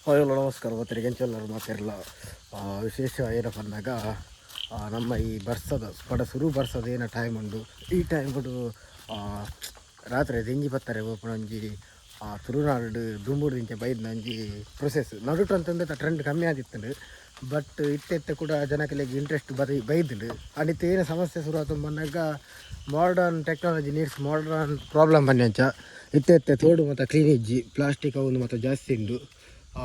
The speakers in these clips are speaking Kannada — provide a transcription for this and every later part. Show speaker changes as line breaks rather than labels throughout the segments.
ಹಲೋ ನಮಸ್ಕಾರ. ಎಲ್ಲರೂ ಮಾತಾಡಲ್ಲ ವಿಶೇಷ ಏನಪ್ಪ ಅಂದಾಗ ನಮ್ಮ ಈ ಶುರು ಬರ್ಸದ ಏನೋ ಟೈಮ್ ಉಂಡು ಈ ಟೈಮ್ ಬಿಡು ರಾತ್ರಿ ದಿಂಜಿ ಬತ್ತಾರೆ ಓಪನ್ ಒಂಜಿ ತುಳುನಾಡು ದುಂಬೂರು ದಿಂಚೆ ಬೈದ್ ನಂಜಿ ಪ್ರೊಸೆಸ್ ನಡುಟು ಅಂತಂದ್ರೆ ಟ್ರೆಂಡ್ ಕಮ್ಮಿ ಆದಿತ್ತು. ಬಟ್ ಇತ್ತೆ ಕೂಡ ಜನಕ್ಕೆ ಇಂಟ್ರೆಸ್ಟ್ ಬೈದಿಡು ಅನಿತ್ತು ಏನು ಸಮಸ್ಯೆ ಶುರು ಆತು ಬಂದಾಗ modern technology needs modern problem ಬನ್ನಿ ಇತ್ತೆ ತೋಡು ಮತ್ತು ಕ್ಲೀನೇಜ್ ಪ್ಲಾಸ್ಟಿಕ್ ಅವನ್ನು ಮತ್ತು ಜಾಸ್ತಿ ಉಂಡು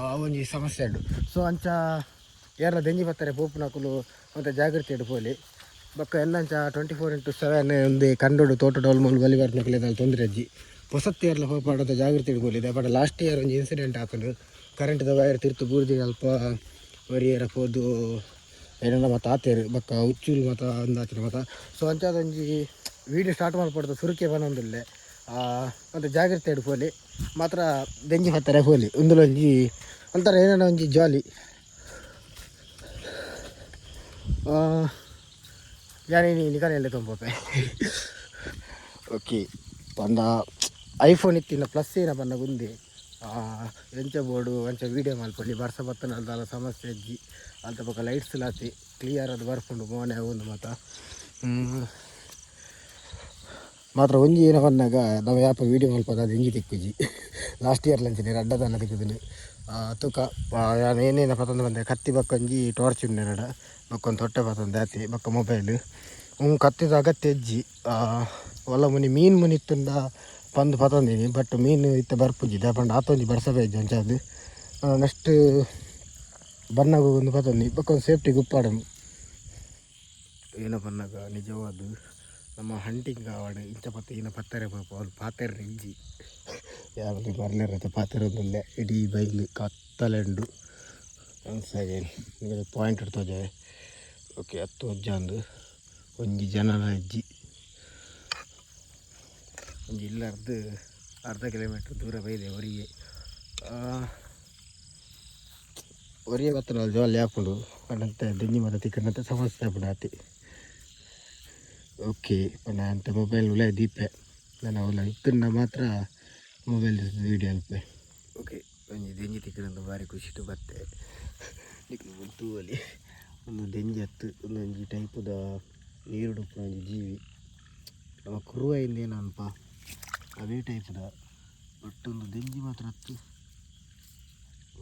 ಅವೊಂಜಿ ಸಮಸ್ಯೆ ಉಂಡು. ಸೊ ಅಂಚ ಯಾರ ದೆಂಜಿ ಬರ್ತಾರೆ ಪೋಪುನಕುಲು ಮತ್ತು ಜಾಗೃತಿ ಇಡ್ಪೋಲಿ ಬೊಕ್ಕ ಎಲ್ಲಂಚ 24x7 ಒಂದು ಕಂಡೋಡು ತೋಟ ಡೋಲ್ಮೂಲು ಬಲಿ ಬರ್ನಕ್ಲೆದಲ್ಲಿ ತೊಂದರೆ ಅಜ್ಜಿ ಹೊಸತ್ತು ಇಯರ್ಲ ಹೋಗ್ಪಾಡೋದು ಜಾಗೃತಿ ಇಡ್ಬೋಲಿದೆ. ಬಟ್ ಲಾಸ್ಟ್ ಇಯರ್ ಒಂದು ಇನ್ಸಿಡೆಂಟ್ ಹಾಕೊಂಡು ಕರೆಂಟ್ದ ವೈರ್ ತಿರ್ತು ಬೂರ್ದಿ ಅಲ್ಪ ವರಿಯರ ಹೋದು ಏನೇನೋ ಮತ್ತು ಆತೇರು ಬೊಕ್ಕ ಹುಚ್ಚುಲು ಮತ್ತು ಅಂದಾಚಿನ ಮತ್ತು ಸೊ ಅಂಚಾದೊಂಜಿ ವೀಡಿಯೋ ಸ್ಟಾರ್ಟ್ ಮಾಡ್ಕೊಡ್ದು ಸುರುಕೆ ಬಂದೊಂದಿಲ್ಲೆ ಮತ್ತು ಜಾಗ್ರತೆ ಇಡ್ಪೋಲಿ ಮಾತ್ರ ದೆಂಜಿ ಹತ್ತಾರೆ ಹೋಲಿ ಒಂದೊಂಜಿ ಒಂಥರ ಏನೇನೋ ಒಂಜಿ ಜಾಲಿ ಯಾನೇನು ನಿಖಾನೆಯಲ್ಲೇ ತೊಂಬೋಪೆ ಓಕೆ ಪಂಡ ಐಫೋನ್ ಇತ್ತಿನ ಪ್ಲಸ್ ಏನ ಪಂಡ ಗುಂದಿ ಎಂಚ ಬೋರ್ಡು ಅಂಚ ವೀಡಿಯೋ ಮಲ್ಪೊಂಡಿ ಬರ್ಸ ಬತ್ತನಲ್ದಾಲ ಸಮಸ್ಯೆ ಅಜ್ಜಿ ಅಂತ ಪಕ್ಕ ಲೈಟ್ಸ್ ಲಾತಿ ಕ್ಲಿಯರ್ ಅದು ಬರ್ಕೊಂಡು ಮೋನೆ ಒಂದು ಮಾತ್ರ ಒಂಜಿ ಏನೋ ಬಂದಾಗ ನಾವು ಯಾಪ ವೀಡಿಯೋ ಮಲ್ಪದ ಅದು ಹೆಂಗೆ ತಿಕ್ಕುಜಿ ಲಾಸ್ಟ್ ಇಯರ್ ಲಂಚಿನಿ ಅಡ್ಡದನ್ನ ತಿಕ್ಕಿದ್ದೀನಿ ತೂಕ ನಾನು ಏನೇನು ಪತಂದು ಬಂದೆ ಕತ್ತಿ ಬಕ್ಕೊಂಜಿ ಟಾರ್ಚ್ ಉಂಡೆ ನಡ ಬಕ್ಕೊಂದು ತೊಟ್ಟೆ ಪತಂದು ಆತಿ ಬಕ್ಕ ಮೊಬೈಲ್ ಕತ್ತಿದ ಅಗತ್ಯ ಅಜ್ಜಿ ಒಲ್ಲ ಮುನಿ ಮೀನು ಮುನಿತ್ತುಂಡ ಪಂದು ಪತಂದೀನಿ. ಬಟ್ ಮೀನು ಇತ್ತ ಬರ್ಪುಜ್ಜಿದೆ ಪಂಡ ಆತೊಂಜಿ ಬರ್ಸಬೇಜ್ ಅಂಚದು ನೆಕ್ಸ್ಟ್ ಬನ್ನಾಗ ಒಂದು ಪತಂದಿ ಬಕ್ಕೊಂದು ಸೇಫ್ಟಿ ಗುಪ್ಪಾಡನು ಏನೋ ಬನ್ನಾಗ ನಿಜವಾದ ನಮ್ಮ ಹಂಟಿಂಗ್ ಆವಾಡು ಇಂಚ ಪತ್ತ ಏನ ಪತ್ತಾರೆ ಪಾಪ ಅವ್ರು ಪಾತೆರ್ರಿ ಇಜ್ಜಿ ಯಾರು ಬರ್ಲಿರತ್ತೆ ಪಾತೆರೊಂದಿಲ್ಲ ಇಡೀ ಬೈಲು ಕತ್ತಲೆಂಡು ಸೆಕೆಂಡ್ ಪಾಯಿಂಟ್ ಇಡ್ತೋಜೆ ಓಕೆ 10 ವಜ್ಜಂದು ಒಂಜಿ ಜನರ ಅಜ್ಜಿ ಒಂಜಿ ಇಲ್ಲರ್ದು ಅರ್ಧ ಕಿಲೋಮೀಟ್ರ್ ದೂರ ಬೈದೆ ಒರಿಯೇ ಗೊತ್ತಲ್ಲ ಜಾಲಿ ಹಾಕೊಂಡು ಕಂಡಂತೆ ದೆಂಜಿ ಮರ ತಿಕ್ಕಂಡಂತೆ ಸಮಸ್ಯೆ ಹಾಕೊಂಡು ಆತಿ. ಓಕೆ ಅಂತ ಮೊಬೈಲ್ ಒಳ್ಳೆ ದೀಪೆ ನಾನು ಅವಲ್ಲ ಇತ್ತನ್ನ ಮಾತ್ರ ಮೊಬೈಲ್ ವೀಡಿಯೋ ಅಲ್ಪೆ ಓಕೆ ಒಂಜಿ ದೆಂಜಿ ತಿಕ್ಕನಂತ ಭಾರಿ ಖುಷಿಟ್ಟು ಬತ್ತೆ ತೂವಲ್ಲಿ ಒಂದು ದೆಂಜಿ ಹತ್ತು ಒಂದೊಂಜಿ ಟೈಪುದ ನೀರು ಉಡುಪು ಒಂಜಿ ಜೀವಿ ನಮ್ಮ ಕುರುವೆಯಿಂದ ಏನಪ್ಪ ಅದೇ ಟೈಪುದ ಬಟ್ ಒಂದು ದೆಂಜಿ ಮಾತ್ರ ಹತ್ತು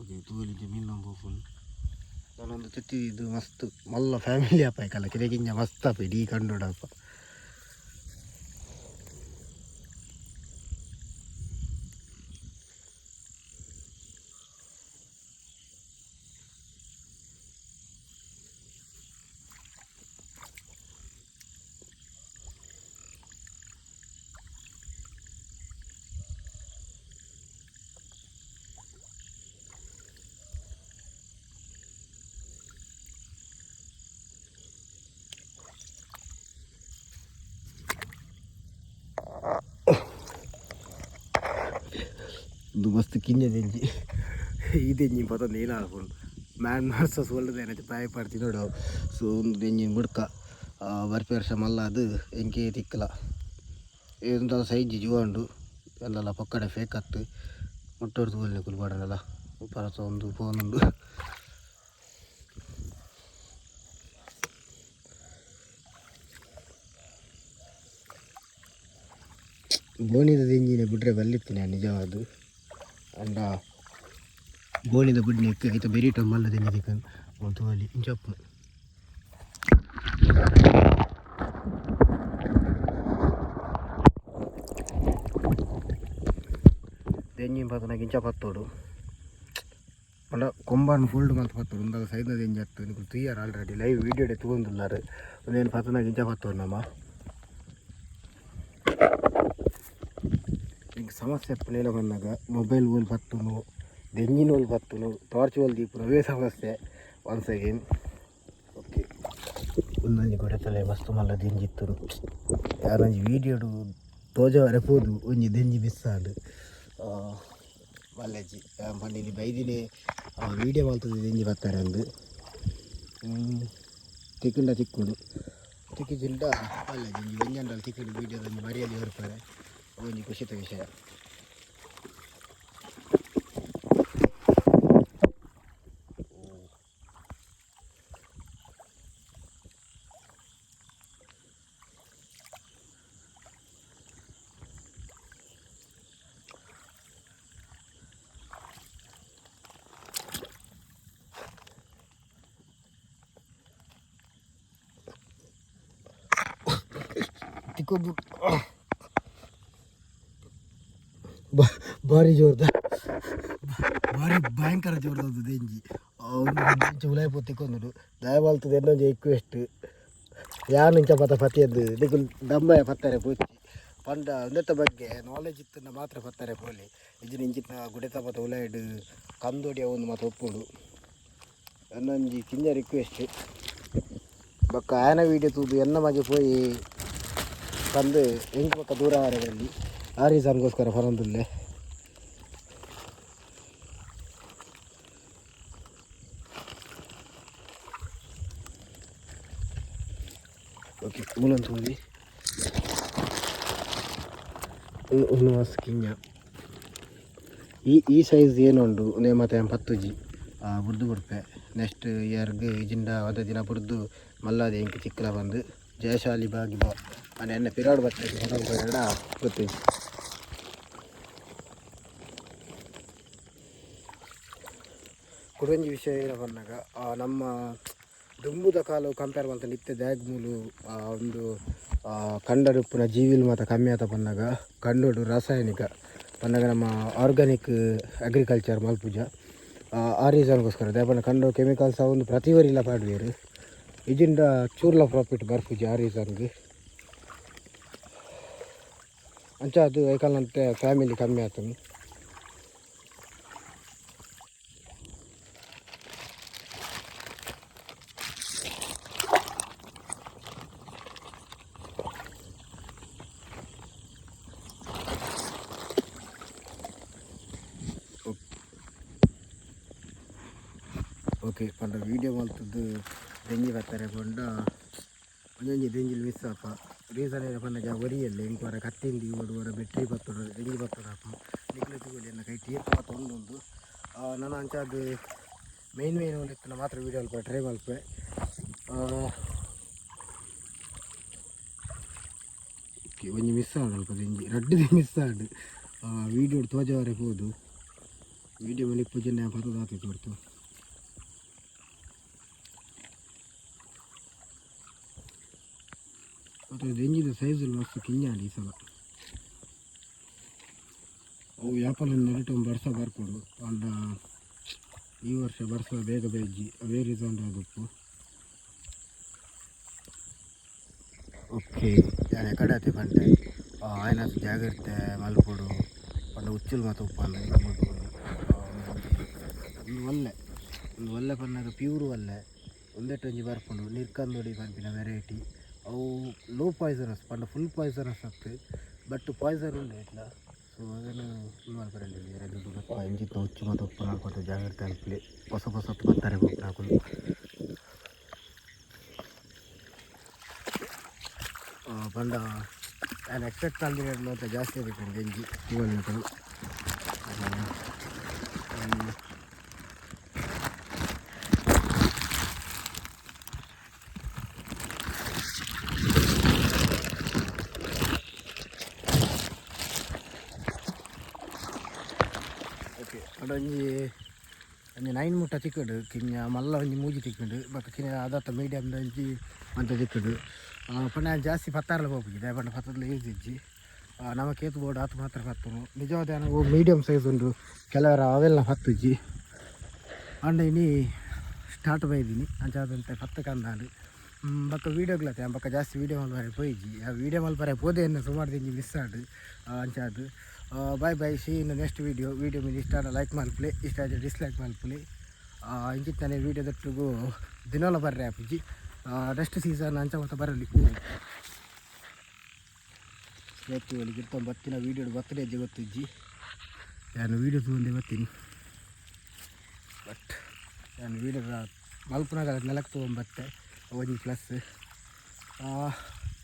ಓಕೆ ತೂವಲಿಂಚ ಮೀನು ನಂಬೋಫುಲ್ ನಾನೊಂದು ತೆತ್ತಿದ್ದು ಮಸ್ತ್ ಮಲ್ಲ ಫ್ಯಾಮಿಲಿ ಅಪ್ಪ ಕಲ ಕಿರೆಗಿಂಜ ಮಸ್ತ್ ಅಪ್ಪ ಇಡೀ ಕಂಡೋಡಪ್ಪ ಇದು ಮಸ್ತ್ ಕಿಂಜ ದೆಂಜಿ ಈ ದೆಂಜಿ ಪತ್ತೊಂದು ಏನಾಗ್ಬೋದು ಮ್ಯಾನ್ ವರ್ಸಸ್ ವರ್ಲ್ಡ್ ಏನೈತೆ ಪ್ರಾಯ ಪಡ್ತೀನಿ ನೋಡು. ಸೊ ಒಂದು ದೆಂಜಿನ ಬುಡ್ಕ ಬರ್ಪಿ ವರ್ಷ ಮಲ್ಲ ಅದು ಎಂಕೆ ತಿಕ್ಕಲ ಏನಂತ ಸೈಜ್ ಜೀವಂಡು ಎಲ್ಲ ಪಕ್ಕಡೆ ಫೇಕ್ ಹತ್ತು ಮುಟ್ಟೋರು ತೂವಲ್ನಿ ಕುಲ್ಬಾಡಲ್ಲ ಪರಸ ಒಂದು ಫೋನ್ ಉಂಡು ಬೋನಿದ ದೆಂಜಿನ ಬಿಡ್ರೆ ಬಲ್ಲಿತ್ತೀನಿ ನಿಜವಾದ ಅಂಡ ಬೋನಿದ ಬಿಡ್ನಿ ಆಯ್ತು ಬೆರಿ ಟಮ್ಮಲ್ಲ ದೆಂಜಿ ತಿಕ್ಕನ್ ಒಂದು ಅಲ್ಲಿ ಇಂಚಪ್ಪು ದೆಂಜಿನ ಪತ್ತನಾಗ ಇಂಚ ಪತ್ತೋಡು ಅಂಡ ಕೊಂಬಾನು ಫೋಲ್ಡ್ ಮಾಡ್ತಾ ಪತ್ತೋಡು ಒಂದಾಗ ಸೈಡ್ನ ದೆಂಜಿ ಹತ್ತು ನೀವು ತೂಯಾರ ಆಲ್ರೆಡಿ ಲೈವ್ ವೀಡಿಯೋಡೆ ತಗೊಂಡಿಲ್ಲಾರು ಒಂದೇನು ಪತ್ತನಾಗ ಇಂಚ ಪತ್ತೋಡು ನಮ್ಮ ಈಗ ಸಮಸ್ಯೆ ಪುನೇಲ ಬಂದಾಗ ಮೊಬೈಲ್ ಓಲ್ ಬತ್ತುನು ದೆಂಜಿನ ಓಲ್ ಬತ್ತುನು ಟಾರ್ಚ್ ಓಲ್ ದೀಪು ಅವೇ ಸಮಸ್ಯೆ ಒನ್ಸ್ ಅಗೇನ್ ಓಕೆ ಒಂದೊಂಜಿ ಗೊಡೆತಲೆ ಮಸ್ತ್ ಮಲ್ಲ ದೆಂಜಿತ್ತು ಯಾರೊಂಜಿ ವೀಡಿಯೋಡು ತೋಜವರೆ ಹೋದು ಒಂಜಿ ದೆಂಜಿ ಮಿಸ್ ಆಡು ಮಲ್ಲೆಜ್ಜಿ ಪಂಡಿನಿ ಬೈದಿನಿ ವೀಡಿಯೋ ಮಾಡ್ತದೆ ದೆಂಜಿ ಬರ್ತಾರೆ ಅಂದು ತಿಕ್ಕಂಡ ತಿಕ್ಕುಡು ತಿಕ್ಕಿಜಿಂಡ ಮಲ್ಲೆಜ್ಜಿ ಒಂಜಂಡಲ್ಲಿ ತಿಕ್ಕುಡು ವೀಡಿಯೋದಲ್ಲಿ ಮರಿಯಲ್ಲಿ ಹೊರತಾರೆ ಒಂಜಿ ಖುಷಿತ ವಿಷಯ. ತಿಕ್ಕೊಂಡು ಭಾರಿ ಜೋರ್ದ ಭಾರಿ ಭಯಂಕರ ಜೋರ್ದು ದೆಂಜಿ ಉಲಾಯ್ಪೋ ತಿಕ್ಕೊಂದು ದಯವಾಲ್ತದ ಇನ್ನೊಂದು ರಿಕ್ವೆಸ್ಟ್ ಯಾನಿಂಚ ಪತ ಪತಿಯದ್ದು ದಿಗುಲ್ ದಮ್ಮ ಪತ್ತಾರೆ ಪೂಚಿ ಪಂಡ ಒಂದೆತ್ತ ಬಗ್ಗೆ ನಾಲೆಜ್ ಇತ್ತಂದ ಮಾತ್ರ ಪತ್ತಾರೆ ಪೋಲಿ ಇಜಿನ ಇಂಚಿನ ಗುಡೆತ ಪತ ಉಲಾಯ್ಡು ಕಂದೋಡಿಯ ಒಂದು ಮಾತು ಒಪ್ಪುಡು ಅನ್ನೊಂಜಿ ಕಿಂಜ ರಿಕ್ವೆಸ್ಟ್ ಬೊಕ್ಕ ಆಯನ ವೀಡಿಯೋ ತೂದು ಎನ್ನ ಮಗೆ ಪೋಯಿ ತಂದು ಎಂಟು ಪಕ್ಕ ದೂರ ಆರದಲ್ಲಿ ಆ ರೀಸನ್ಗೋಸ್ಕರ ಪರೊಂದುಲ್ಲೆ ಓಕೆ ಮೂಲಂತ ಹೋಗಿ ಒಂದು ಮಾಸ ಕಿಂಜ ಈ ಸೈಜ್ ಏನುಂಡು ನೇಮತೆ 10 ಬುರ್ದು ಬಿಡ್ಪೆ ನೆಕ್ಸ್ಟ್ ಇಯರ್ಗೆ ಇಜಿಂಡ ಒಂದು ದಿನ ಬುರ್ದು ಮಲ್ಲಾದೆ ಇಂಕ ಚಿಕ್ಕಲ ಬಂದು ಜಯಶಾಲಿ ಬಾಗಿ ಬಾ ಅನ್ನ ಎಣ್ಣೆ ಪಿರಾಡ್ ಬರ್ತೈತೆ ಹೊರ ಗೊತ್ತೈತಿ ಕುಡಂಜಿ ವಿಷಯ ಏನು ಬಂದಾಗ ನಮ್ಮ ದುಂಬುದ ಕಾಲು ಕಂಪೇರ್ ಮಾಡ್ತಾ ನಿತ್ಯ ದ್ಯಾಗ್ ಮೂಲು ಒಂದು ಕಂಡಡುಪ್ಪುನ ಜೀವಿಲ್ ಮಾತ್ರ ಕಮ್ಮಿ ಆತ ಬಂದಾಗ ಕಂಡುಡು ರಾಸಾಯನಿಕ ಬಂದಾಗ ನಮ್ಮ ಆರ್ಗ್ಯಾನಿಕ್ ಅಗ್ರಿಕಲ್ಚರ್ ಮಲ್ಪುಜ ಆ ರೀಸನ್ಗೋಸ್ಕರ ದಯಪಂಡ ಕಂಡು ಕೆಮಿಕಲ್ಸ್ ಒಂದು ಪ್ರತಿವರಿಲ್ಲ ಪಾಡ್ವೇರು ಇಜಿಂದ ಚೂರ್ಲ ಪ್ರಾಫಿಟ್ ಬರ್ಪುಜಿ ಆ ರೀಸನ್ಗೆ ಅಂಚ ಅದು ಐಕಲ್ನಂತೆ ಫ್ಯಾಮಿಲಿ ಕಮ್ಮಿ ಆತನು ಓಕೆ ಪಂಡ ವೀಡಿಯೋ ಮಲ್ತದ್ದು ದೆಂಜಿ ಬರ್ತಾರೆ ಪಂಡ ಒಂದೊಂಜಿ ದೆಂಜಿಲ್ ಮಿಸ್ ಆಪ ರೀಸನ್ ಏನು ಪಂಡ ಒರಿಯಲ್ಲ ಎಂಕುವರ ಕತ್ತಿಂದಿ ಓಡುವರ ಬೆಟ್ರಿ ಬತ್ತೋಡು ದೆಂಜಿ ಬತ್ತೋಡಪ್ಪ ನಿಕ್ಲೆ ತಗೊಳ್ಳಿ ಎಲ್ಲ ಕೈ ಟೀರ್ ಮತ್ತು ಒಂದೊಂದು ನಾನು ಅಂಚ ಅದು ಮೇನ್ ಒಂದು ಮಾತ್ರ ವೀಡಿಯೋ ಅಲ್ಪ ಟ್ರೈ ಮಲ್ಪೆ ಓಕೆ ಒಂಜಿ ಮಿಸ್ ಆಡು ಅಲ್ಪ ದೆಂಜಿ ರಡ್ಡದೆ ಮಿಸ್ ಆಡು ವೀಡಿಯೋ ತೋಜವರೆ ಹೋದು ವೀಡಿಯೋ ಮನೆ ಪೂಜೆ ಪತ್ತದಾತಿ ತೋರ್ತು ಮತ್ತು ದೆಂಜಿದ ಸೈಜು ಮಸ್ತ್ ಕಿಂಜಾಡಿ ಈ ಸಲ ಅವು ವ್ಯಾಪಾರ ನೆರಟು ಬರ್ಸ ಬರ್ಕೊಡು ಅಂಡ ಈ ವರ್ಷ ಬರ್ಸ ಬೇಗ ಬೇಜಿ ಅವೇ ರೀಸನ್ ಆದಪ್ಪು ಓಕೆ ಯಾನೆ ಕಡತೆ ಪಂಡೆ ಆಯ್ನ ಜಾಗ್ರತೆ ಮಲ್ಪೊಡು ಪಂಡ ಉಚ್ಚಲು ಮತ್ತು ಉಪ್ಪಂದು ಒಂದು ಒಳ್ಳೆ ಪನ್ನಾಗ ಪ್ಯೂರ್ ಒಳ್ಳೆ ಒಂದೆಟ್ಟೊಂಜಿ ಬರ್ಕೊಂಡು ನಿರ್ಕಂದೊಡಿ ಪಂಪಿನ ವೆರೈಟಿ ಅವು ಲೋ ಪಾಯ್ಸನಸ್ ಪಂಡ ಫುಲ್ ಪಾಯ್ಸನಸ್ ಆಗ್ತದೆ ಬಟ್ ಪಾಯ್ಸನ್ ಉಂಡೆ ಇಟ್ಲ ಸೊ ಅದನ್ನು ಇದು ಮಾಡ್ಬರಲ್ಲಿ ಎರಡು ಇಂಜಿತ್ ಹುಚ್ಚು ಮತ್ತು ಉಪ್ಪು ಹಾಕ್ಬಿಟ್ಟು ಜಾಗ್ರತೆ ಅಲ್ಪಲಿ ಹೊಸ ಬರ್ತಾರೆ ಉಪ್ಪು ಹಾಕೊಂಡು ಪಂಡ ನಾನು ಎಕ್ಸ್ಪೆಕ್ಟ್ ಮಾಡಿರೋ ಅಂತ ಜಾಸ್ತಿ ಬೇಕು ಗಂಜಿ ಇವಾಗ ಓಕೆ ಅಡ ಒಂಜಿ 9 ಮುಟ್ಟ ತಿಕ್ಕಡು ಕಿನ್ನ ಮಲ್ಲ ಒಂಜಿ ಮೂಜಿ ತಿಕ್ಕಡು ಬಟ್ ಕಿನ್ನ ಅದತ್ತ ಮೀಡಿಯಮ್ ಒಂಜಿ ಮಂತ ತಿಕ್ಕಡು ಪಂಡ ಜಾಸ್ತಿ ಪತ್ತಾರಲ ಹೋಗಿ ದಯಪಂಡ ಪತ್ತದ ಯೂಸ್ ಇಜ್ಜಿ ನಮ್ಮ ಕೇತು ಬೋರ್ಡ್ ಆತು ಮಾತ್ರ ಪತ್ತನು ನಿಜವಾದ ನನಗೆ ಮೀಡಿಯಮ್ ಸೈಜ್ ಉಂಟು ಕೆಲವರ ಅವೆಲ್ಲ ಹತ್ತುಜ್ಜಿ ಅಂಡ ಇನಿ ಸ್ಟಾರ್ಟ್ ಬೈದೀನಿ ಅಂಚಾದಂತೆ ಪತ್ತ ಕಂದಾಡು ಬಕ್ಕ ವೀಡಿಯೋಗ್ಲತ್ತೆ ಬಕ್ಕ ಜಾಸ್ತಿ ವೀಡಿಯೋ ಮಲ್ಪರೆ ಪೋಯಿಜ್ಜಿ ಆ ವೀಡಿಯೋ ಮಲ್ಪರೆ ಪೋದೆ ಸುಮಾರು ತಿಂಜಿ ಮಿಸ್ ಆಡು ಅಂಚಾದು ಬಾಯ್ ಸಿ ಇನ್ನು ನೆಕ್ಸ್ಟ್ ವೀಡಿಯೋ ಮೇಲೆ ಇಷ್ಟ ಲೈಕ್ ಮಲ್ಪಲೆ ಇಷ್ಟ ಆದರೆ ಡಿಸ್ಲೈಕ್ ಮಲ್ಪಲೆ ಇಂಚಿತ್ತು ನಾನು ವೀಡಿಯೋ ದಟ್ಟಿಗೂ ದಿನೋಲ ಬರ್ರೆ ಆಪುಜಿ ನೆಕ್ಸ್ಟ್ ಸೀಸನ್ ಅಂಚ ಮತ್ತು ಬರಲಿ ಇವತ್ತಿಗೆ ಇರ್ತಾವೆ ಬತ್ತಿನ ವೀಡಿಯೋ ಬರ್ತಡೇ ಅಜ್ಜಿ ಗೊತ್ತಿಜ್ಜಿ ನಾನು ವೀಡಿಯೋ ತೊಗೊಂಡೆ ಬರ್ತೀನಿ ಬಟ್ ನಾನು ವೀಡಿಯೋ ಮಲ್ಪನಾಗ ನೆಲಕ್ಕೆ ತೊಗೊಂಬತ್ತೆ ಒಂದು ಪ್ಲಸ್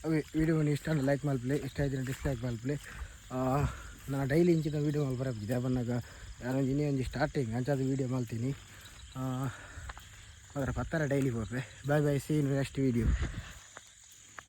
ಅವೇ ವೀಡಿಯೋ ಇಷ್ಟ ಲೈಕ್ ಮಲ್ಪಲೆ ಇಷ್ಟ ಇದ್ರೆ ಡಿಸ್ಲೈಕ್ ಮಲ್ಪಲೆ ನಾನು ಡೈಲಿ ಇಂಚಿನ ವೀಡಿಯೋ ಮಲ್ಪರ ಬಂದಾಗ ನಾನೊಂದು ಇನ್ನೇ ಒಂದು ಸ್ಟಾರ್ಟಿಂಗ್ ಅಂಚಾದ ವೀಡಿಯೋ ಮಾಡ್ತೀನಿ ಅದರ ಪತ್ತರ ಡೈಲಿ ಹೋಗ್ರೆ bye see in next video